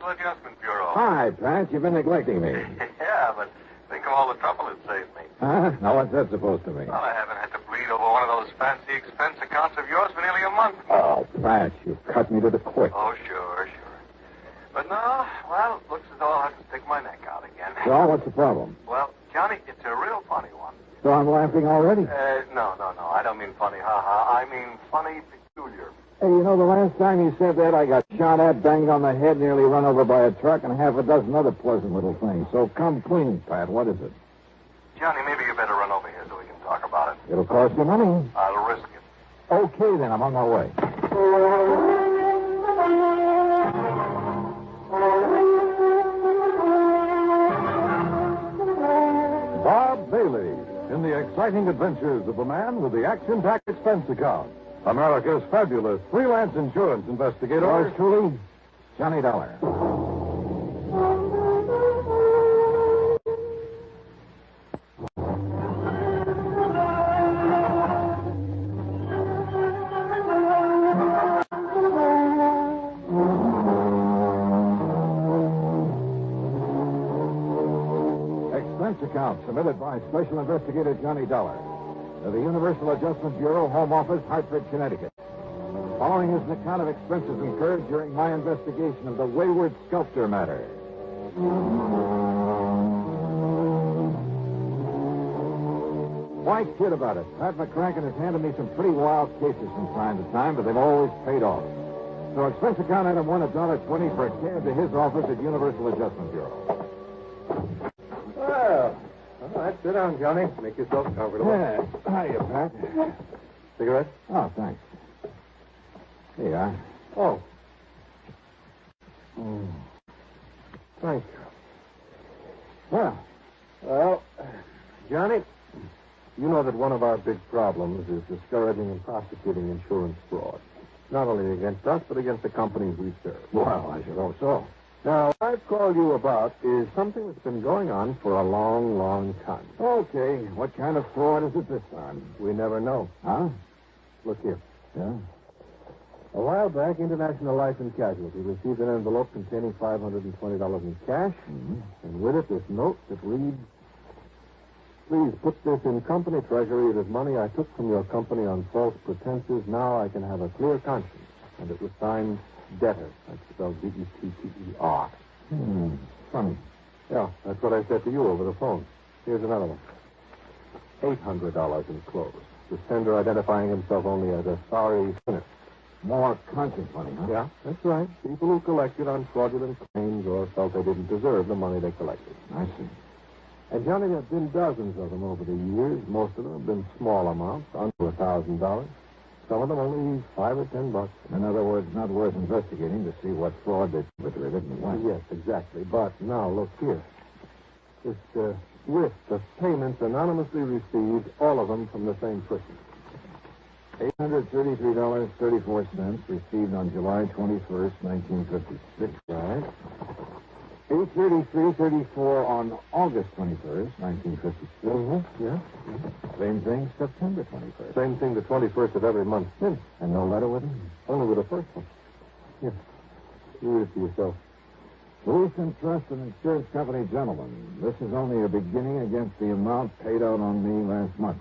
Universal Adjustment Bureau. Hi, Pat. You've been neglecting me. Yeah, but think of all the trouble it saved me. Huh? Now, what's that supposed to mean? Well, I haven't had to bleed over one of those fancy expense accounts of yours for nearly a month. Oh, Pat, you've cut me to the quick. Oh, sure. But no, well, looks as though I'll have to stick my neck out again. So, what's the problem? Well, Johnny, it's a real funny one. So I'm laughing already? No. I don't mean funny, ha-ha. I mean funny, peculiar. Hey, you know, the last time you said that, I got shot at, banged on the head, nearly run over by a truck, and half a dozen other pleasant little things. So come clean, Pat. What is it? Johnny, maybe you better run over here so we can talk about it. It'll cost you money. I'll risk it. Okay, then. I'm on my way. Bob Bailey in the exciting adventures of the man with the action-packed expense account. America's fabulous freelance insurance investigator. Yours truly, Johnny Dollar. Expense account submitted by Special Investigator Johnny Dollar to the Universal Adjustment Bureau, Home Office, Hartford, Connecticut. Following is an account of expenses incurred during my investigation of the Wayward Sculptor Matter. Why kid about it? Pat McCracken has handed me some pretty wild cases from time to time, but they've always paid off. So expense account item one, $1.20 for a cab to his office at Universal Adjustment Bureau. Well, all right, sit down, Johnny. Make yourself comfortable. Yeah. Hiya, Pat. Cigarette? Oh, thanks. Here you are. Oh. Thank you. Well, Johnny, you know that one of our big problems is discouraging and prosecuting insurance fraud. Not only against us, but against the companies we serve. Well, I should hope so. Now, what I've called you about is something that's been going on for a long, long time. Okay. What kind of fraud is it this time? We never know. Huh? Look here. Yeah? A while back, International Life and Casualty received an envelope containing $520 in cash, and with it this note that reads, "Please put this in company treasury. It is money I took from your company on false pretenses. Now I can have a clear conscience." And it was signed Debtor. That's spelled D-E-T-T-E-R. Funny. Yeah, that's what I said to you over the phone. Here's another one. $800 enclosed. The sender identifying himself only as a sorry sinner. More conscience money, huh? Yeah, that's right. People who collected on fraudulent claims or felt they didn't deserve the money they collected. I see. And, Johnny, there have been dozens of them over the years. Most of them have been small amounts, under $1,000. Some of them only $5 or $10. In other words, not worth investigating to see what fraud they perpetrated and why. Yes, exactly. But now, look here. This list of payments anonymously received, all of them from the same person. $833.34 received on July 21st, 1956. Right. $833.34 on August 21st, 1956. Yeah. Same thing, September 21st. Same thing the 21st of every month since. And no letter with him? Only with the first one. Here. You read it to yourself. Lucent Trust and Insurance Company, gentlemen. This is only a beginning against the amount paid out on me last month.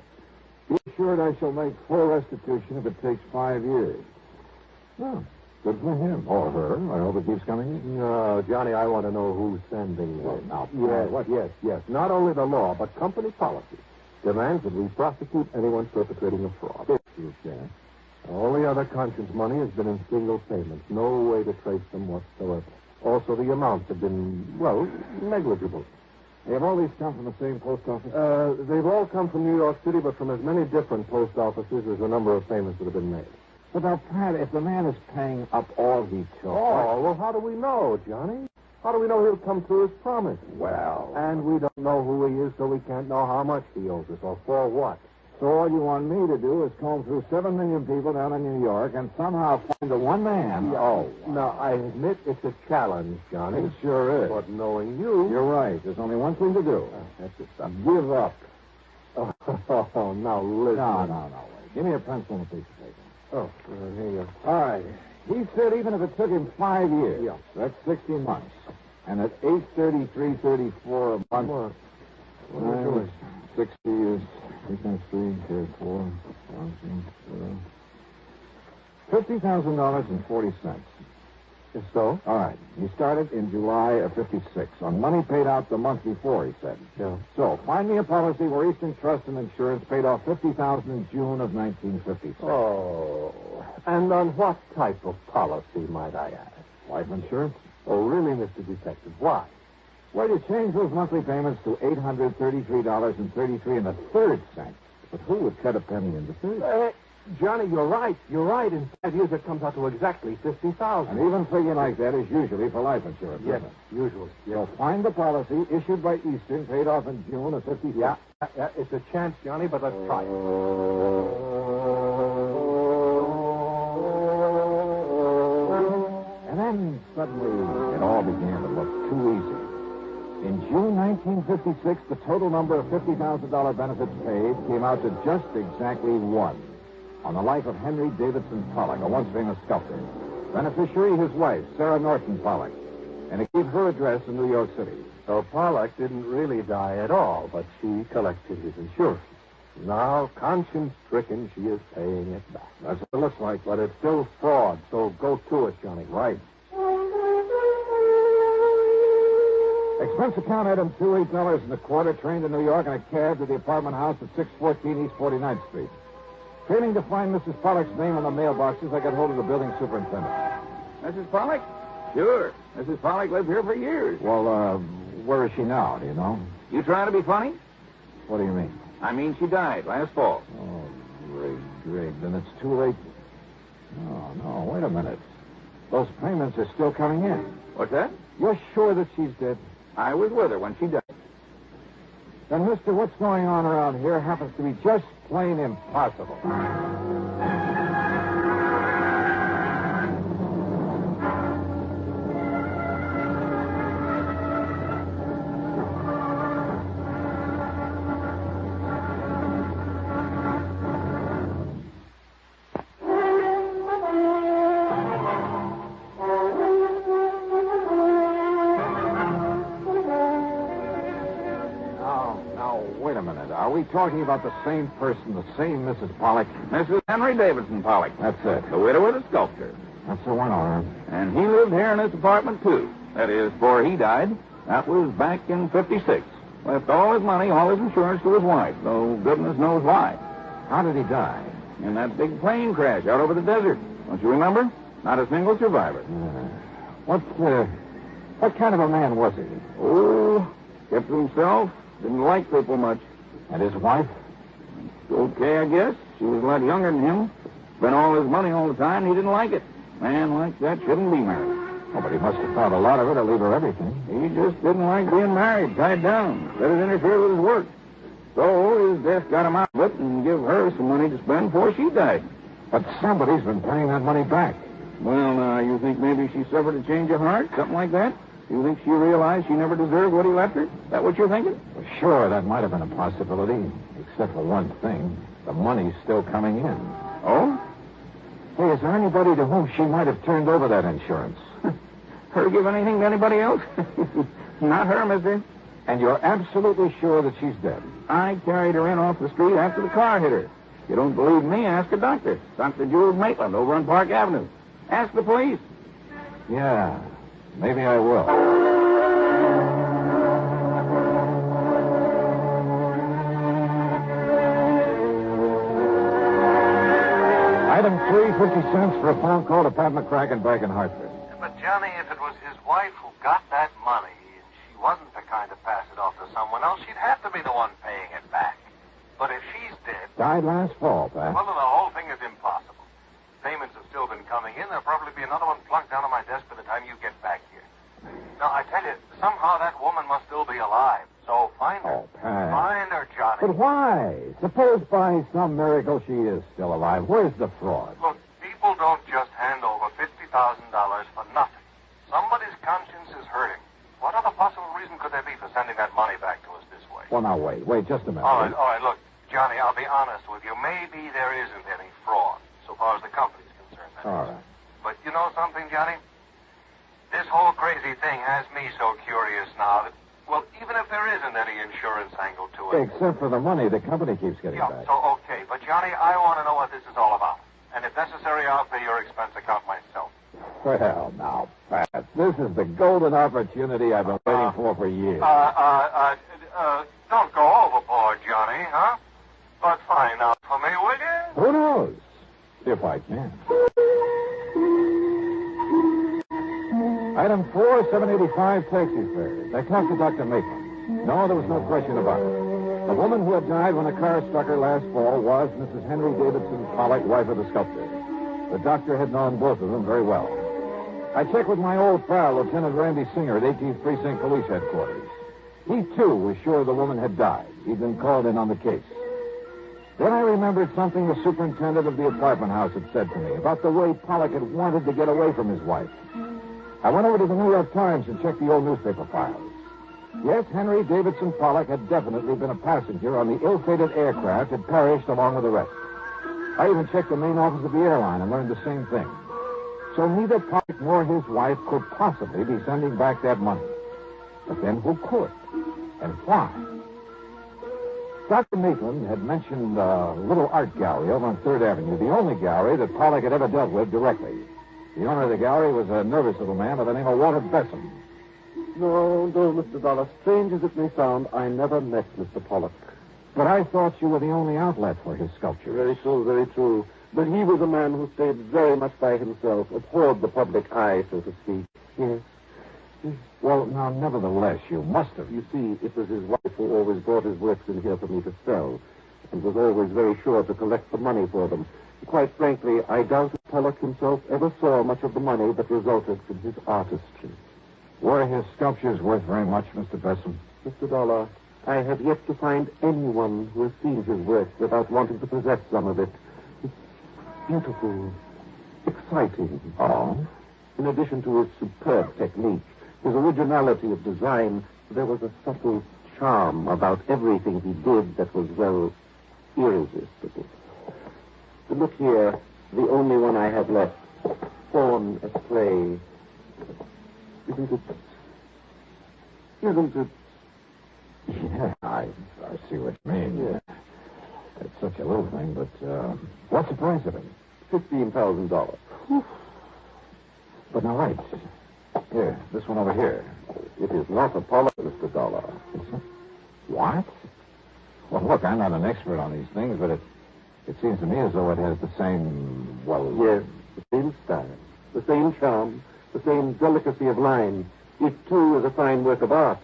Be assured I shall make full restitution if it takes 5 years. Oh, good for him. Or her. I hope it keeps coming in. No, Johnny, I want to know who's sending this. Well, now, yes, what? Yes. Not only the law, but company policy demands that we prosecute anyone perpetrating a fraud. If you can. All the other conscience money has been in single payments. No way to trace them whatsoever. Also, the amounts have been, well, negligible. Have all these come from the same post office? They've all come from New York City, but from as many different post offices as the number of payments that have been made. But now, Pat, if the man is paying up all he took... Oh, well, how do we know, Johnny? How do we know he'll come through his promise? Well... And we don't know who he is, so we can't know how much he owes us or for what. So all you want me to do is comb through 7 million people down in New York and somehow find the one man... Yeah. Oh, now, I admit it's a challenge, Johnny. It sure is. But knowing you... You're right. There's only one thing to do. That's just stuff. Give up. Oh, now listen. No. Wait. Give me a pencil and a piece of paper. Oh, here you go. All right. He said even if it took him 5 years, Yeah. that's 60 months. And at $833.34 a month, well, 60 is 3 times 3, 4, $50,000.40. Is so? All right. He started in July of 56 on money paid out the month before, he said. Yeah. So, find me a policy where Eastern Trust and Insurance paid off $50,000 in June of 1956. Oh. And on what type of policy, might I ask? Life insurance? Oh, really, Mr. Detective? Why? Well, you change those monthly payments to $833.33 and a third cent. But who would cut a penny in the third? Johnny, you're right. You're right. In 5 years, it comes out to exactly $50,000. And even figure like that is usually for life insurance. Yes, isn't it? usually. Yes. So find the policy issued by Eastern, paid off in June of 56. Yeah, it's a chance, Johnny, but let's try it. And then suddenly it all began to look too easy. In June 1956, the total number of $50,000 benefits paid came out to just exactly one. On the life of Henry Davidson Pollock, a once famous sculptor. Beneficiary, his wife, Sarah Norton Pollock. And it gave her address in New York City. So Pollock didn't really die at all, but she collected his insurance. Now, conscience-stricken, she is paying it back. That's what it looks like. But it's still fraud, so go to it, Johnny. Right. Expense account item $8.25, train to New York in a cab to the apartment house at 614 East 49th Street. Failing to find Mrs. Pollock's name on the mailboxes, I got hold of the building superintendent. Mrs. Pollock? Sure. Mrs. Pollock lived here for years. Well, where is she now, do you know? You trying to be funny? What do you mean? I mean, she died last fall. Oh, great. Then it's too late. No, wait a minute. Those payments are still coming in. What's that? You're sure that she's dead? I was with her when she died. Then, mister, what's going on around here happens to be just plain impossible. Wait a minute. Are we talking about the same person, the same Mrs. Pollock? Mrs. Henry Davidson Pollock. That's it. The widow of the sculptor. That's the one, all right. And he lived here in this apartment, too. That is, before he died. That was back in 56. Left all his money, all his insurance to his wife, though goodness knows why. How did he die? In that big plane crash out over the desert. Don't you remember? Not a single survivor. What kind of a man was he? Oh, kept to himself. Didn't like people much. And his wife? Okay, I guess. She was a lot younger than him. Spent all his money all the time, and he didn't like it. Man like that shouldn't be married. Oh, but he must have thought a lot of her to leave her everything. He just didn't like being married, tied down. Let it interfere with his work. So his death got him out of it and give her some money to spend before she died. But somebody's been paying that money back. Well, now, you think maybe she suffered a change of heart? Something like that? You think she realized she never deserved what he left her? Is that what you're thinking? Well, sure, that might have been a possibility. Except for one thing. The money's still coming in. Oh? Hey, is there anybody to whom she might have turned over that insurance? Her give anything to anybody else? Not her, mister. And you're absolutely sure that she's dead? I carried her in off the street after the car hit her. If you don't believe me, ask a doctor. Dr. Jules Maitland over on Park Avenue. Ask the police. Yeah, maybe I will. Item 3, 50 cents for a phone call to Pat McCracken back in Hartford. But, Johnny, if it was his wife who got that money and she wasn't the kind to pass it off to someone else, she'd have to be the one paying it back. But if she's dead... Died last fall, Pat. Well, then the whole thing is impossible. Payments have still been coming in. There'll probably be another one plunked down on my desk by the time you get back here. Now, I tell you, somehow that woman must still be alive. So find her. Oh, Pat. Find her, Johnny. But why? Suppose by some miracle she is still alive. Where's the fraud? Look, people don't just hand over $50,000 for nothing. Somebody's conscience is hurting. What other possible reason could there be for sending that money back to us this way? Well, now, wait just a minute. All right, look, Johnny, I'll be honest with you. Maybe there isn't any fraud, so far as the company's concerned. All right. But, crazy thing has me so curious now that, well, even if there isn't any insurance angle to it. Except for the money the company keeps getting Yeah, back. so okay. But, Johnny, I want to know what this is all about. And if necessary, I'll pay your expense account myself. Well, now, Pat, this is the golden opportunity I've been waiting for years. Don't go overboard, Johnny, huh? But find out for me, will you? Who knows? If I can. Item 4, 785 taxi fare. I talked to Dr. Maitland. No, there was no question about it. The woman who had died when a car struck her last fall was Mrs. Henry Davidson Pollock, wife of the sculptor. The doctor had known both of them very well. I checked with my old pal, Lieutenant Randy Singer at 18th Precinct Police Headquarters. He, too, was sure the woman had died. He'd been called in on the case. Then I remembered something the superintendent of the apartment house had said to me about the way Pollock had wanted to get away from his wife. I went over to the New York Times and checked the old newspaper files. Yes, Henry Davidson Pollock had definitely been a passenger on the ill-fated aircraft had perished along with the rest. I even checked the main office of the airline and learned the same thing. So neither Pollock nor his wife could possibly be sending back that money. But then who could? And why? Dr. Maitland had mentioned a little art gallery over on 3rd Avenue, the only gallery that Pollock had ever dealt with directly. The owner of the gallery was a nervous little man by the name of Walter Bessem. No, Mr. Dollar. Strange as it may sound, I never met Mr. Pollock. But I thought you were the only outlet for his sculpture. Very true, very true. But he was a man who stayed very much by himself, abhorred the public eye, so to speak. Yes. Well, now, nevertheless, you must have. You see, it was his wife who always brought his works in here for me to sell, and was always very sure to collect the money for them. Quite frankly, I doubt if Pollock himself ever saw much of the money that resulted from his artistry. Were his sculptures worth very much, Mr. Bessem? Mr. Dollar, I have yet to find anyone who has seen his work without wanting to possess some of it. It's beautiful, exciting. Oh? In addition to his superb technique, his originality of design, there was a subtle charm about everything he did that was, well, irresistible. But look here, the only one I have left, Fawn as clay. Isn't it? Yeah, I see what you mean. Yeah. It's such a little thing, but what's the price of it? $15,000. But now, right. Here, this one over here. It is not a Pollock, Mr. Dollar. What? Well, look, I'm not an expert on these things, but it seems to me as though it has the same, well... Yes, the same style, the same charm, the same delicacy of line. It, too, is a fine work of art.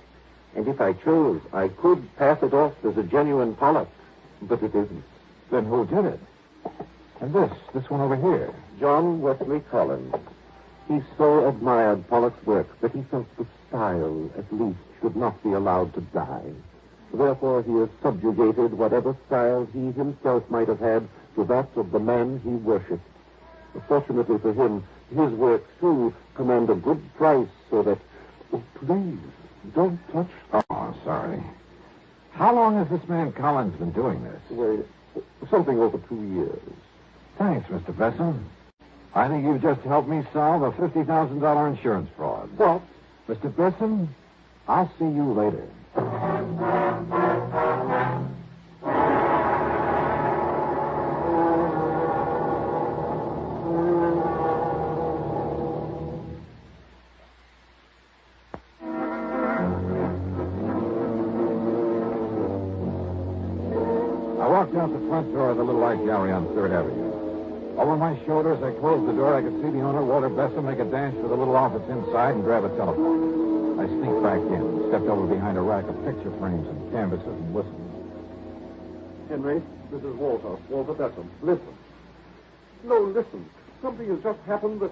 And if I chose, I could pass it off as a genuine Pollock. But it isn't. Then who did it? And this one over here. John Wesley Collins. He so admired Pollock's work that he felt the style, at least, should not be allowed to die. Therefore, he has subjugated whatever style he himself might have had to that of the man he worshipped. Fortunately for him, his works, too, command a good price, so that... Oh, please, don't touch... Oh, sorry. How long has this man Collins been doing this? Well, something over 2 years. Thanks, Mr. Bessem. I think you've just helped me solve a $50,000 insurance fraud. What? Mr. Bessem, I'll see you later. I walked out the front door of the little art gallery on 3rd Avenue. Over my shoulders, I closed the door. I could see the owner, Walter Bessem, make a dash for the little office inside and grab a telephone. I sneaked back in, stepped over behind a rack of picture frames and canvases and listened. Henry, this is Walter Bessem. Listen. No, listen. Something has just happened that...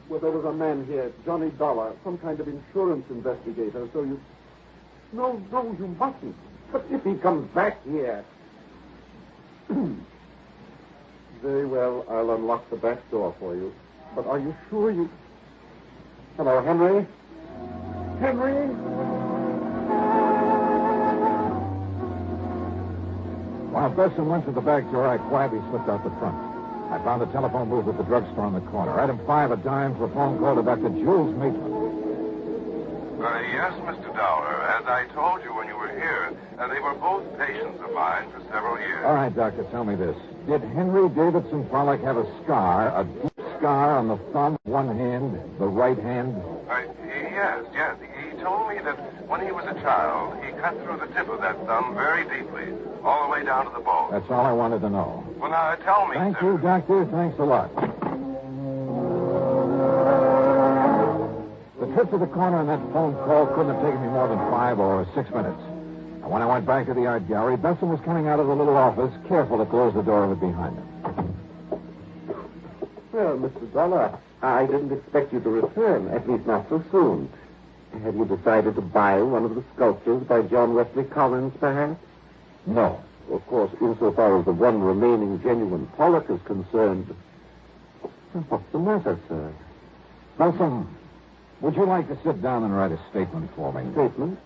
Well, there was a man here, Johnny Dollar, some kind of insurance investigator, so you... No, you mustn't. But if he comes back here... Very well, I'll unlock the back door for you. But are you sure you... Hello, Henry? Henry? While Bessem went to the back door, I quietly slipped out the front. I found a telephone booth at the drugstore on the corner. Item 5, a dime for a phone call to Dr. Jules Maitland. Yes, Mr. Dollar. As I told you when you were here, they were both patients of mine for several years. All right, Doctor, tell me this. Did Henry Davidson Pollock have a scar, a deep scar on the thumb, one hand, the right hand? Yes. He told me that when he was a child, he cut through the tip of that thumb very deeply, all the way down to the bone. That's all I wanted to know. Well, now, tell me, Thank sir. you, Doctor. Thanks a lot. The trip to the corner on that phone call couldn't have taken me more than 5 or 6 minutes. And when I went back to the art gallery, Besson was coming out of the little office, careful to close the door of it behind him. Well, Mr. Dollar, I didn't expect you to return, at least not so soon. Have you decided to buy one of the sculptures by John Wesley Collins, perhaps? No. Of course, insofar as the one remaining genuine Pollock is concerned. What's the matter, sir? Besson, would you like to sit down and write a statement for me? Statement?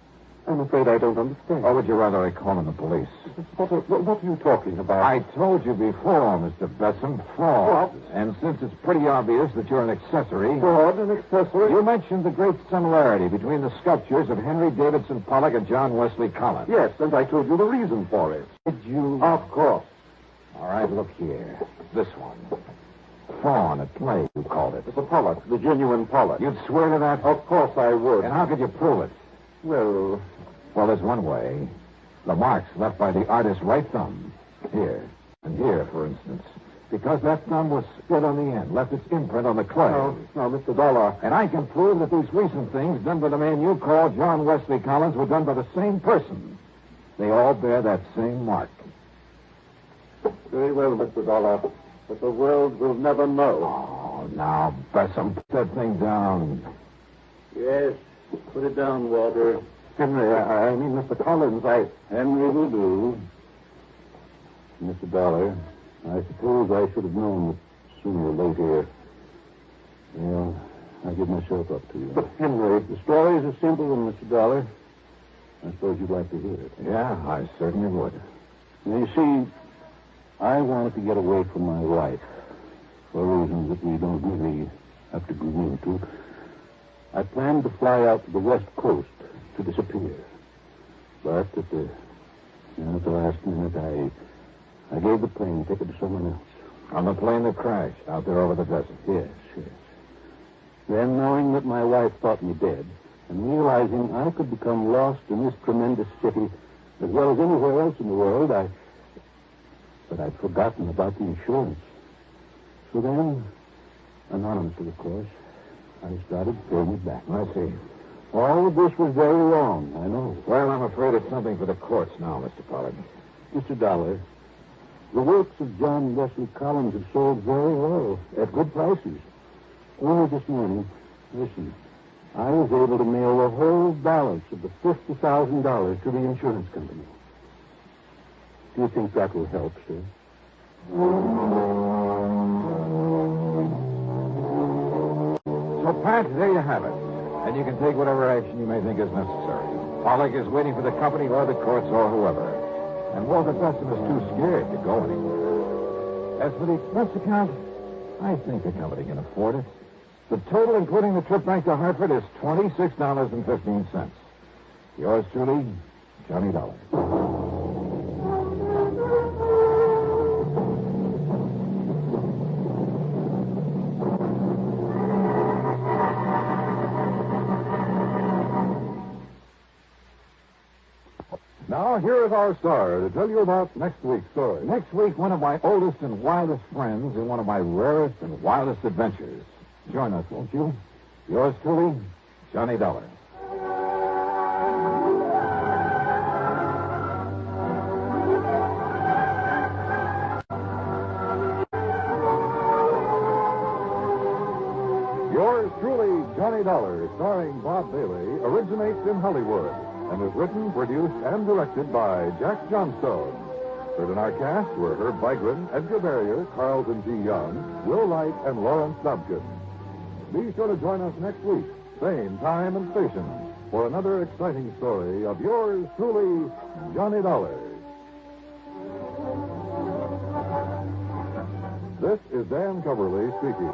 I'm afraid I don't understand. Or would you rather I call in the police? What are you talking about? I told you before, Mr. Besson, fraud. What? And since it's pretty obvious that you're an accessory... Fraud and accessory? You mentioned the great similarity between the sculptures of Henry Davidson Pollock and John Wesley Collins. Yes, and I told you the reason for it. Did you... Of course. All right, look here. This one. Fawn at play, you called it. It's a Pollock, the genuine Pollock. You'd swear to that? Of course I would. And how could you prove it? Well, there's one way. The marks left by the artist's right thumb. Here. And here, for instance. Because that thumb was split on the end, left its imprint on the clay. Now, Mr. Dollar. And I can prove that these recent things done by the man you call John Wesley Collins were done by the same person. They all bear that same mark. Very well, Mr. Dollar. But the world will never know. Oh, now, Besson, put that thing down. Yes, put it down, Walter. Henry, I mean Mr. Collins, Henry will do. Mr. Dollar, I suppose I should have known that sooner or later. Well, I give myself up to you. But, Henry, the story is a simple one, Mr. Dollar. I suppose you'd like to hear it. Yeah, I certainly would. Now, you see, I wanted to get away from my wife for reasons that we don't really have to go into. I planned to fly out to the West Coast to disappear. But at the last minute, I gave the plane ticket to someone else. On the plane that crashed out there over the desert? Yes. Then, knowing that my wife thought me dead, and realizing I could become lost in this tremendous city as well as anywhere else in the world, But I'd forgotten about the insurance. So then, anonymously, of course, I started paying it back. I see. All of this was very wrong, I know. Well, I'm afraid it's something for the courts now, Mr. Pollard. Mr. Dollar, the works of John Wesley Collins have sold very well, at good prices. Only this morning, listen, I was able to mail the whole balance of the $50,000 to the insurance company. Do you think that will help, sir? So, Pat, there you have it. And you can take whatever action you may think is necessary. Pollock is waiting for the company or the courts or whoever. And Walter Besson is too scared to go anywhere. As for the expense account, I think the company can afford it. The total, including the trip back to Hartford, is $26.15. Yours truly, Johnny Dollar. Now, here is our star to tell you about next week's story. Next week, one of my oldest and wildest friends in one of my rarest and wildest adventures. Join us, won't you? Yours truly, Johnny Dollar. Yours truly, Johnny Dollar, starring Bob Bailey, originates in Hollywood and is written, produced, and directed by Jack Johnstone. Heard in our cast were Herb Vigran, Edgar Barrier, Carlton G. Young, Will Wright, and Lawrence Dobkin. Be sure to join us next week, same time and station, for another exciting story of yours truly, Johnny Dollar. This is Dan Coverly speaking.